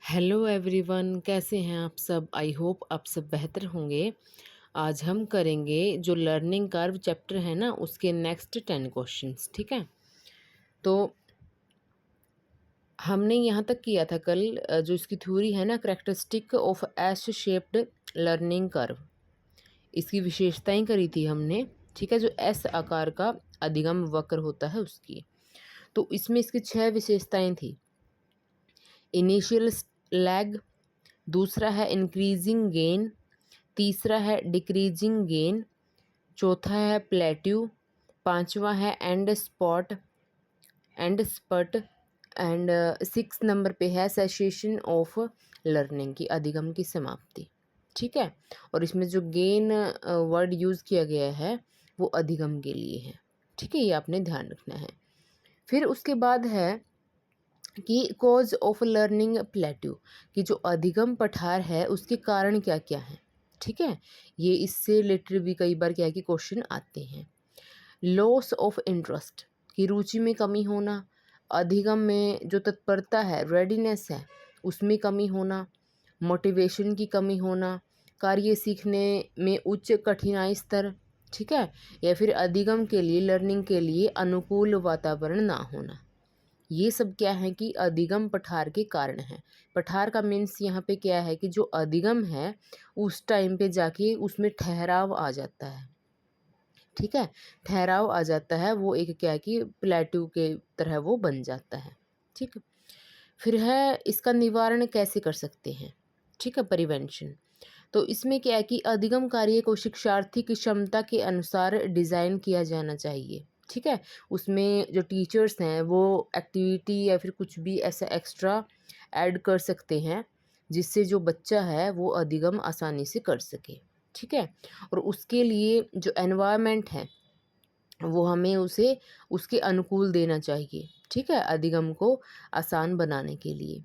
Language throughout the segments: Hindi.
हेलो एवरीवन, कैसे हैं आप सब। आई होप आप सब बेहतर होंगे। आज हम करेंगे जो लर्निंग कर्व चैप्टर है ना, उसके नेक्स्ट 10 क्वेश्चंस। ठीक है, तो हमने यहाँ तक किया था कल जो इसकी थ्योरी है ना, characteristic of S shaped learning curve, इसकी विशेषताएं करी थी हमने। ठीक है, जो एस आकार का अधिगम वक्र होता है उसकी। तो इसमें इसकी 6 विशेषताएं थी। इनिशियल लैग, दूसरा है इंक्रीजिंग गेन, तीसरा है डिक्रीजिंग गेन, चौथा है प्लेट्यू, पांचवा है एंड स्पट एंड 6 नंबर पे है सेसेशन ऑफ लर्निंग की अधिगम की समाप्ति। ठीक है, और इसमें जो गेन वर्ड यूज़ किया गया है वो अधिगम के लिए है। ठीक है, ये आपने ध्यान रखना है। फिर उसके बाद है कि कॉज ऑफ लर्निंग प्लेट्यू, कि जो अधिगम पठार है उसके कारण क्या क्या है। ठीक है, ये इससे रिलेटेड भी कई बार क्या है कि क्वेश्चन आते हैं। लॉस ऑफ इंटरेस्ट, की रुचि में कमी होना, अधिगम में जो तत्परता है, रेडीनेस है, उसमें कमी होना, मोटिवेशन की कमी होना, कार्य सीखने में उच्च कठिनाई स्तर। ठीक है, या फिर अधिगम के लिए, लर्निंग के लिए अनुकूल वातावरण ना होना। ये सब क्या है कि अधिगम पठार के कारण है। पठार का मीन्स यहाँ पे क्या है कि जो अधिगम है उस टाइम पे जाके उसमें ठहराव आ जाता है। ठीक है, ठहराव आ जाता है, वो एक क्या है कि प्लेट्यू के तरह वो बन जाता है। ठीक है, फिर है इसका निवारण कैसे कर सकते हैं। ठीक है, प्रिवेंशन। तो इसमें क्या है कि अधिगम कार्य को शिक्षार्थी की क्षमता के अनुसार डिज़ाइन किया जाना चाहिए। ठीक है, उसमें जो टीचर्स हैं वो एक्टिविटी या फिर कुछ भी ऐसा एक्स्ट्रा ऐड कर सकते हैं जिससे जो बच्चा है वो अधिगम आसानी से कर सके। ठीक है, और उसके लिए जो एनवायरनमेंट है वो हमें उसे उसके अनुकूल देना चाहिए। ठीक है, अधिगम को आसान बनाने के लिए।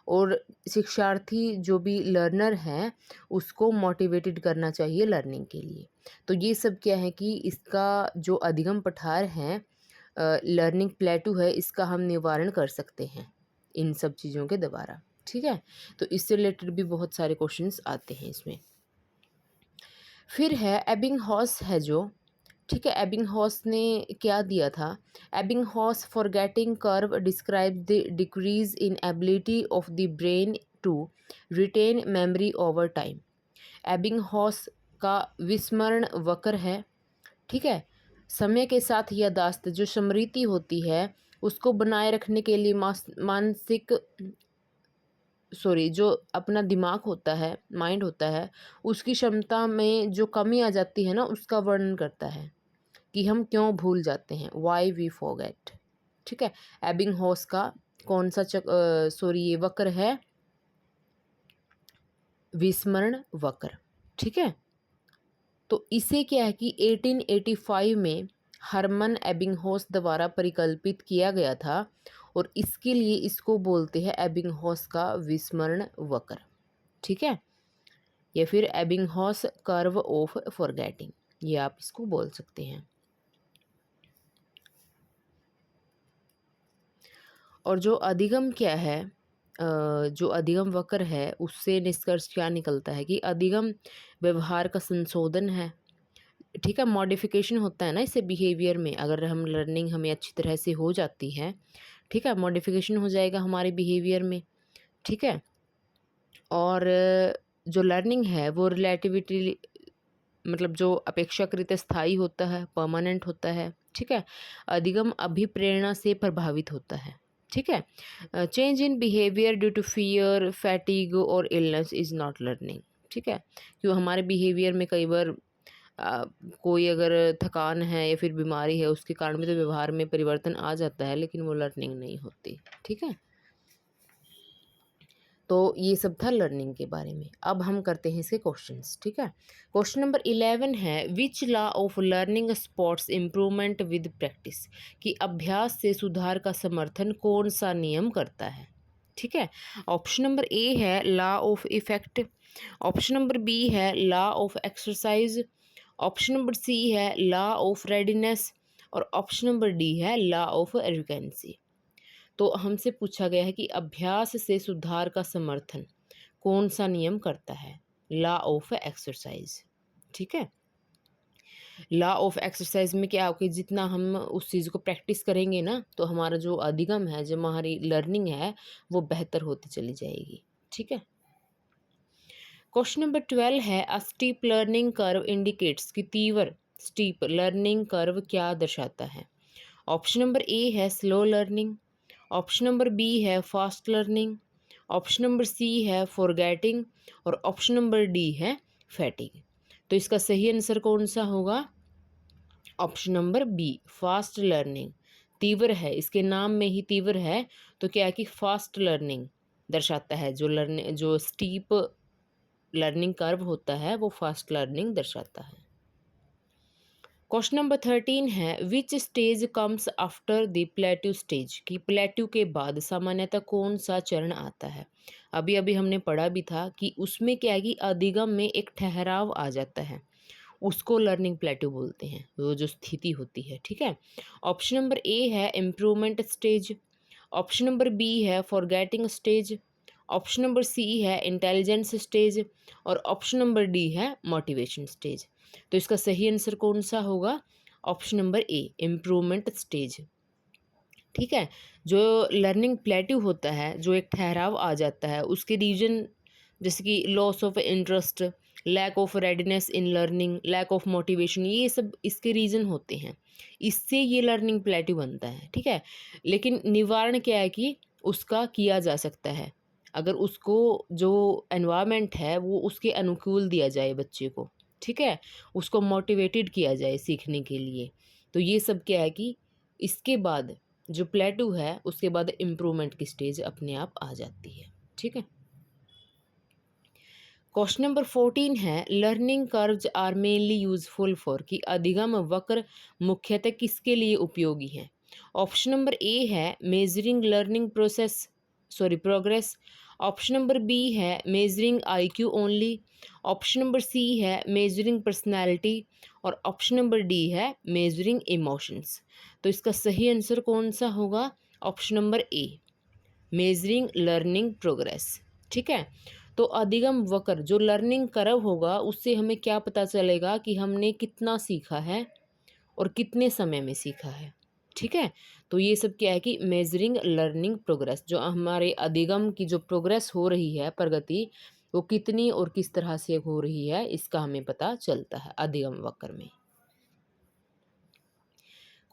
और शिक्षार्थी जो भी लर्नर हैं उसको मोटिवेटेड करना चाहिए लर्निंग के लिए। तो ये सब क्या है कि इसका जो अधिगम पठार है, लर्निंग प्लेटू है, इसका हम निवारण कर सकते हैं इन सब चीज़ों के द्वारा। ठीक है, तो इससे रिलेटेड भी बहुत सारे क्वेश्चंस आते हैं इसमें। फिर है एबिंगहॉस है जो, ठीक है, एबिंगहॉस ने क्या दिया था। Ebbinghaus forgetting curve describe the decrease in ability of the brain to retain memory over time. Ebbinghaus का विस्मरण वक्र है। ठीक है, समय के साथ यादाश्त जो स्मृति होती है उसको बनाए रखने के लिए मानसिक जो अपना दिमाग होता है, माइंड होता है, उसकी क्षमता में जो कमी आ जाती है ना, उसका वर्णन करता है कि हम क्यों भूल जाते हैं, वाई वी फॉरगेट। ठीक है, एबिंगहॉस का कौन सा ये वक्र है, विस्मरण वक्र। ठीक है, तो इसे क्या है कि 1885 में हरमन एबिंगहॉस द्वारा परिकल्पित किया गया था और इसके लिए इसको बोलते हैं एबिंगहॉस का विस्मरण वक्र। ठीक है, या फिर एबिंगहॉस कर्व ऑफ फॉरगेटिंग, ये आप इसको बोल सकते हैं। और जो अधिगम क्या है, जो अधिगम वक्र है उससे निष्कर्ष क्या निकलता है कि अधिगम व्यवहार का संशोधन है। ठीक है, मॉडिफिकेशन होता है ना इससे बिहेवियर में, अगर हम लर्निंग हमें अच्छी तरह से हो जाती है, ठीक है, मॉडिफिकेशन हो जाएगा हमारे बिहेवियर में। ठीक है, और जो लर्निंग है वो रिलेटिविटी, मतलब जो अपेक्षाकृत स्थायी होता है, परमानेंट होता है। ठीक है, अधिगम अभिप्रेरणा से प्रभावित होता है। ठीक है, change in behaviour due to fear, fatigue और इलनेस इज़ नॉट लर्निंग। ठीक है, क्यों हमारे बिहेवियर में कई बार कोई अगर थकान है या फिर बीमारी है उसके कारण भी तो व्यवहार में परिवर्तन आ जाता है, लेकिन वो लर्निंग नहीं होती। ठीक है, तो ये सब था लर्निंग के बारे में। अब हम करते हैं इसके क्वेश्चंस। ठीक है, क्वेश्चन नंबर 11 है which law of learning spots improvement with practice, कि अभ्यास से सुधार का समर्थन कौन सा नियम करता है। ठीक है, ऑप्शन नंबर ए है law of effect, option number B है law of exercise, option number C है लॉ ऑफ रेडीनेस और ऑप्शन नंबर डी है लॉ ऑफ एफिकेंसी। तो हमसे पूछा गया है कि अभ्यास से सुधार का समर्थन कौन सा नियम करता है? Law of exercise. ठीक है, लॉ ऑफ एक्सरसाइज में क्या होगा कि जितना हम उस चीज़ को प्रैक्टिस करेंगे ना, तो हमारा जो अधिगम है, जो हमारी लर्निंग है, वो बेहतर होती चली जाएगी। ठीक है, क्वेश्चन नंबर 12 है, अ स्टीप लर्निंग कर्व इंडिकेट्स कि तीव्र स्टीप लर्निंग कर्व क्या दर्शाता है? ऑप्शन नंबर ए है slow learning, option number B है fast learning, option number C है फॉरगेटिंग और ऑप्शन नंबर डी है फैटिग। तो इसका सही आंसर कौन सा होगा? Option number B, fast learning. तीव्र है, इसके नाम में ही तीव्र है, तो क्या है कि फास्ट लर्निंग दर्शाता है। जो स्टीप लर्निंग कर्व होता है वो फास्ट लर्निंग दर्शाता है। क्वेश्चन नंबर 13 है, which stage comes after the plateau stage कि प्लेट्यू के बाद सामान्यतः कौन सा चरण आता है? अभी अभी हमने पढ़ा भी था कि उसमें क्या है कि अधिगम में एक ठहराव आ जाता है, उसको लर्निंग प्लेट्यू बोलते हैं, वो जो स्थिति होती है। ठीक है, ऑप्शन नंबर ए है improvement stage, option number B है forgetting stage, option number C है इंटेलिजेंस स्टेज और ऑप्शन नंबर डी है मोटिवेशन स्टेज। तो इसका सही आंसर कौन सा होगा? Option number A, improvement stage. ठीक है, जो लर्निंग प्लेट्यू होता है, जो एक ठहराव आ जाता है, उसके रीजन जैसे कि loss of interest, lack of readiness in learning, lack of motivation, ये सब इसके रीज़न होते हैं, इससे ये लर्निंग प्लेट्यू बनता है। ठीक है, लेकिन निवारण क्या है कि उसका किया जा सकता है, अगर उसको जो एनवायरनमेंट है वो उसके अनुकूल दिया जाए बच्चे को। ठीक है, उसको मोटिवेटेड किया जाए सीखने के लिए। तो ये सब क्या है कि इसके बाद जो प्लेट्यू है उसके बाद इम्प्रूवमेंट की स्टेज अपने आप आ जाती है। ठीक है, क्वेश्चन नंबर 14 है, learning curves are mainly useful for कि अधिगम वक्र मुख्यतः किसके लिए उपयोगी हैं? ऑप्शन नंबर ए है measuring learning progress, option number B है measuring IQ only, option number C है मेजरिंग पर्सनैलिटी और ऑप्शन नंबर डी है मेजरिंग इमोशंस। तो इसका सही आंसर कौन सा होगा? Option number A, measuring learning progress. ठीक है, तो अधिगम वक्र जो लर्निंग कर्व होगा उससे हमें क्या पता चलेगा कि हमने कितना सीखा है और कितने समय में सीखा है। ठीक है, तो ये सब क्या है कि मेजरिंग लर्निंग प्रोग्रेस, जो हमारे अधिगम की जो प्रोग्रेस हो रही है, प्रगति, वो कितनी और किस तरह से हो रही है, इसका हमें पता चलता है अधिगम वक्र में।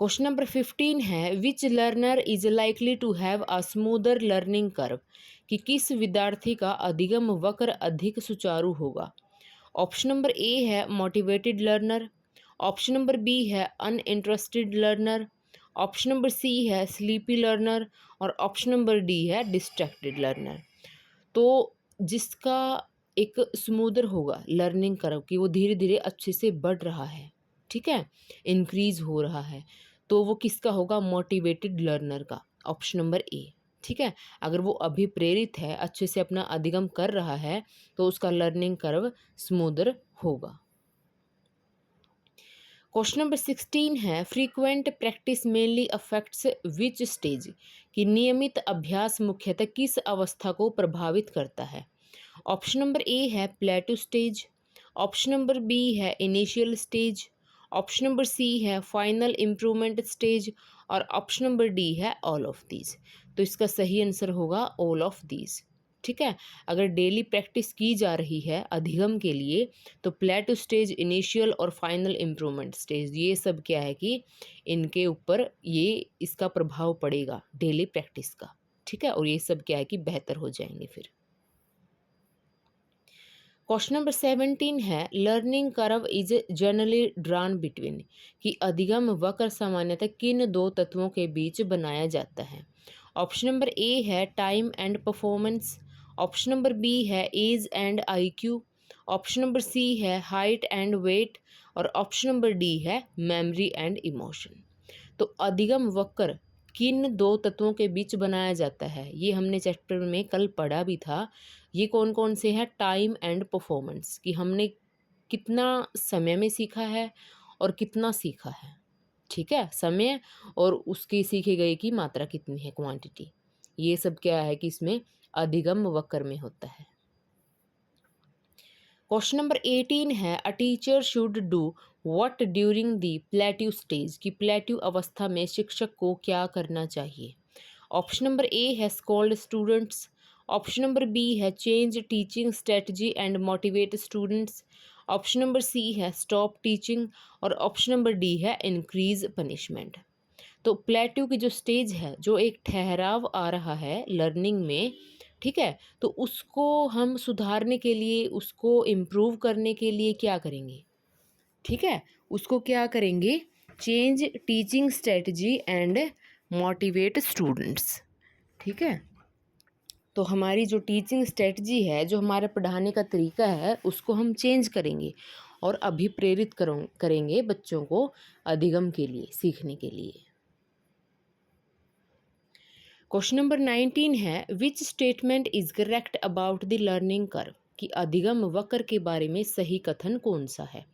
क्वेश्चन नंबर 15 है, which learner is likely to have a smoother learning curve कि किस विद्यार्थी का अधिगम वक्र अधिक सुचारू होगा? ऑप्शन नंबर ए है motivated learner, option number B है uninterested learner, option number C है स्लीपी लर्नर और ऑप्शन नंबर डी है डिस्ट्रैक्टेड लर्नर। तो जिसका एक स्मूदर होगा लर्निंग कर्व कि वो धीरे धीरे अच्छे से बढ़ रहा है, ठीक है, इंक्रीज हो रहा है, तो वो किसका होगा? मोटिवेटेड लर्नर का, ऑप्शन नंबर ए। ठीक है, अगर वो अभी प्रेरित है, अच्छे से अपना अधिगम कर रहा है, तो उसका लर्निंग कर्व स्मूदर होगा। क्वेश्चन नंबर 16 है, frequent practice mainly affects which stage कि नियमित अभ्यास मुख्यतः किस अवस्था को प्रभावित करता है? ऑप्शन नंबर ए है plateau stage, option number B है initial stage, option number C है फाइनल इम्प्रूवमेंट स्टेज और ऑप्शन नंबर डी है ऑल ऑफ दीज। तो इसका सही आंसर होगा ऑल ऑफ दीज। ठीक है, अगर डेली प्रैक्टिस की जा रही है अधिगम के लिए, तो प्लेटू स्टेज, इनिशियल और फाइनल इम्प्रूवमेंट स्टेज, ये सब क्या है कि इनके ऊपर ये इसका प्रभाव पड़ेगा डेली प्रैक्टिस का। ठीक है, और ये सब क्या है कि बेहतर हो जाएंगे फिर। क्वेश्चन नंबर 17 है, learning curve is generally drawn between कि अधिगम वक्र सामान्यतः किन दो तत्वों के बीच बनाया जाता है? ऑप्शन नंबर ए है time and performance, option number B है age and IQ, option number C है हाइट एंड वेट और ऑप्शन नंबर डी है मेमोरी एंड इमोशन। तो अधिगम वक्र किन दो तत्वों के बीच बनाया जाता है, ये हमने चैप्टर में कल पढ़ा भी था। ये कौन कौन से हैं? टाइम एंड परफॉर्मेंस कि हमने कितना समय में सीखा है और कितना सीखा है। ठीक है, समय और उसकी सीखे गए की मात्रा कितनी है, क्वांटिटी। ये सब क्या है कि इसमें अधिगम वक्र में होता है। क्वेश्चन नंबर 18 है, a teacher should do what during the plateau stage, कि प्लेट्यू अवस्था में शिक्षक को क्या करना चाहिए। ऑप्शन नंबर ए है scold students, option number B है change teaching strategy and motivate students, option number C है स्टॉप टीचिंग, और ऑप्शन नंबर डी है इंक्रीज पनिशमेंट। तो प्लेट्यू की जो स्टेज है, जो एक ठहराव आ रहा है लर्निंग में, ठीक है, तो उसको हम सुधारने के लिए, उसको इम्प्रूव करने के लिए क्या करेंगे, ठीक है, उसको क्या करेंगे, change teaching strategy and motivate students. ठीक है, तो हमारी जो टीचिंग स्ट्रेटजी है, जो हमारा पढ़ाने का तरीका है, उसको हम चेंज करेंगे और अभिप्रेरित करेंगे बच्चों को अधिगम के लिए, सीखने के लिए। क्वेश्चन नंबर 19 है, which statement is correct about the learning curve, कि अधिगम वक्र के बारे में सही कथन कौन सा है।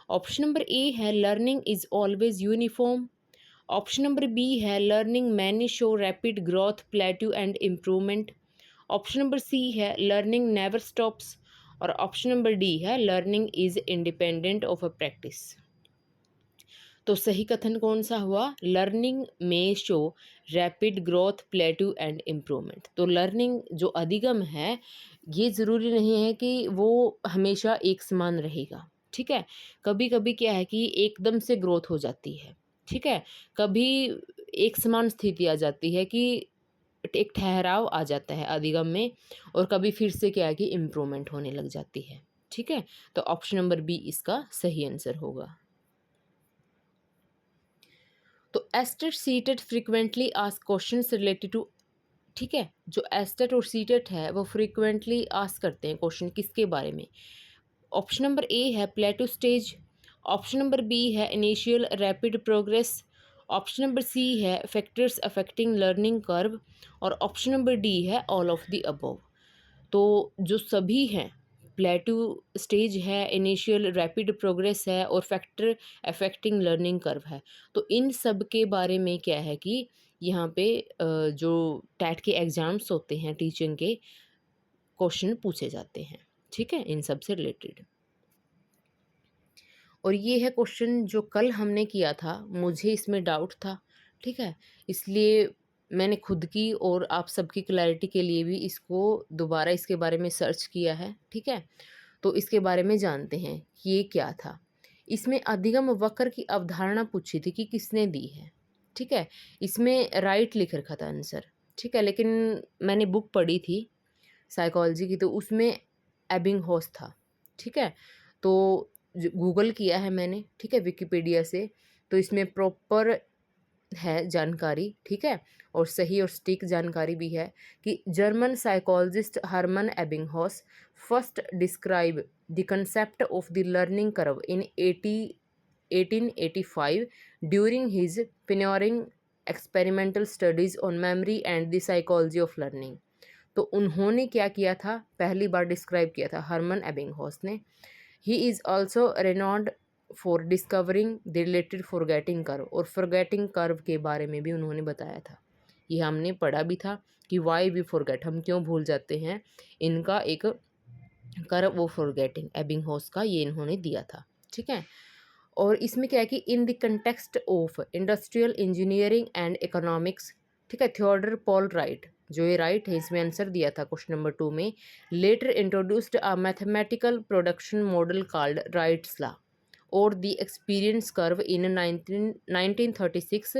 ऑप्शन नंबर ए है learning is always uniform, option number B है learning many show rapid growth plateau and improvement, option number C है लर्निंग नेवर स्टॉप्स, और ऑप्शन नंबर डी है learning is independent of a practice. तो सही कथन कौन सा हुआ, लर्निंग में show rapid growth plateau and improvement. तो लर्निंग जो अधिगम है, ये ज़रूरी नहीं है कि वो हमेशा एक समान रहेगा। ठीक है, कभी कभी क्या है कि एकदम से ग्रोथ हो जाती है, ठीक है, कभी एक समान स्थिति आ जाती है कि एक ठहराव आ जाता है अधिगम में, और कभी फिर से क्या है कि इम्प्रूवमेंट होने लग जाती है। ठीक है, तो ऑप्शन नंबर बी इसका सही आंसर होगा। तो STET CTET frequently ask questions related to, ठीक है, जो एस्टेट और सीटेट है वो फ्रीक्वेंटली आस्क करते हैं क्वेश्चन किसके बारे में। ऑप्शन नंबर ए है plateau stage, option number B है initial rapid progress, option number C है फैक्टर्स अफेक्टिंग लर्निंग कर्व, और ऑप्शन नंबर डी है ऑल ऑफ द अबव। तो जो सभी हैं, प्लेटू स्टेज है, इनिशियल रैपिड प्रोग्रेस है, और फैक्टर अफेक्टिंग लर्निंग कर्व है, तो इन सब के बारे में क्या है कि यहाँ पे जो टैट के एग्ज़ाम्स होते हैं टीचिंग के, क्वेश्चन पूछे जाते हैं। ठीक है, इन सब से रिलेटेड। और ये है क्वेश्चन जो कल हमने किया था, मुझे इसमें डाउट था, ठीक है, इसलिए मैंने खुद की और आप सबकी क्लैरिटी के लिए भी इसको दोबारा इसके बारे में सर्च किया है। ठीक है, तो इसके बारे में जानते हैं कि ये क्या था। इसमें अधिगम वक्र की अवधारणा पूछी थी कि किसने दी है। ठीक है, इसमें राइट लिख रखा था आंसर। ठीक है, लेकिन मैंने बुक पढ़ी थी साइकोलॉजी की, तो उसमें एबिंगहॉस था। ठीक है, तो गूगल किया है मैंने, ठीक है, विकिपीडिया से, तो इसमें प्रॉपर है जानकारी। ठीक है, और सही और सटीक जानकारी भी है कि German psychologist Hermann Ebbinghaus first describe the concept of the learning curve in 1885 during his pioneering experimental studies on memory and the psychology of learning. तो उन्होंने क्या किया था, पहली बार डिस्क्राइब किया था हर्मन एबिंगहॉस ने। He is also renowned for discovering the related forgetting curve, और फॉरगेटिंग कर्व के बारे में भी उन्होंने बताया था। ये हमने पढ़ा भी था कि वाई वी फॉरगेट, हम क्यों भूल जाते हैं, इनका एक कर्व वो फॉरगेटिंग एबिंगहॉस का ये इन्होंने दिया था। ठीक है, और इसमें क्या है कि in the context of industrial engineering and economics, ठीक है, थियोडर पॉल राइट, जो ये राइट है, इसमें आंसर दिया था क्वेश्चन नंबर 2 में, later introduced a mathematical production model called Wright's law और the experience curve in 1936।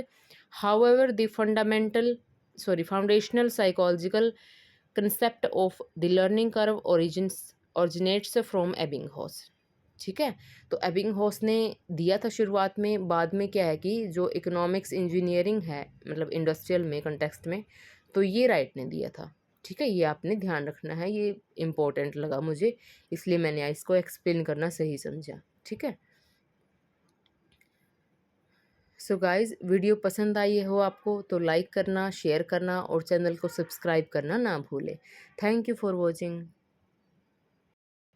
However the foundational psychological concept of the learning curve originates from Ebbinghaus. ठीक है, तो एबिंगहॉस ने दिया था शुरुआत में, बाद में क्या है कि जो इकोनॉमिक्स इंजीनियरिंग है, मतलब इंडस्ट्रियल में कंटेक्स्ट में, तो ये राइट ने दिया था। ठीक है, ये आपने ध्यान रखना है, ये इम्पोर्टेंट लगा मुझे, इसलिए मैंने इसको एक्सप्लेन करना सही समझा। ठीक है, सो गाइज़, वीडियो पसंद आई हो आपको तो लाइक करना, शेयर करना और चैनल को सब्सक्राइब करना ना भूलें। Thank you for watching.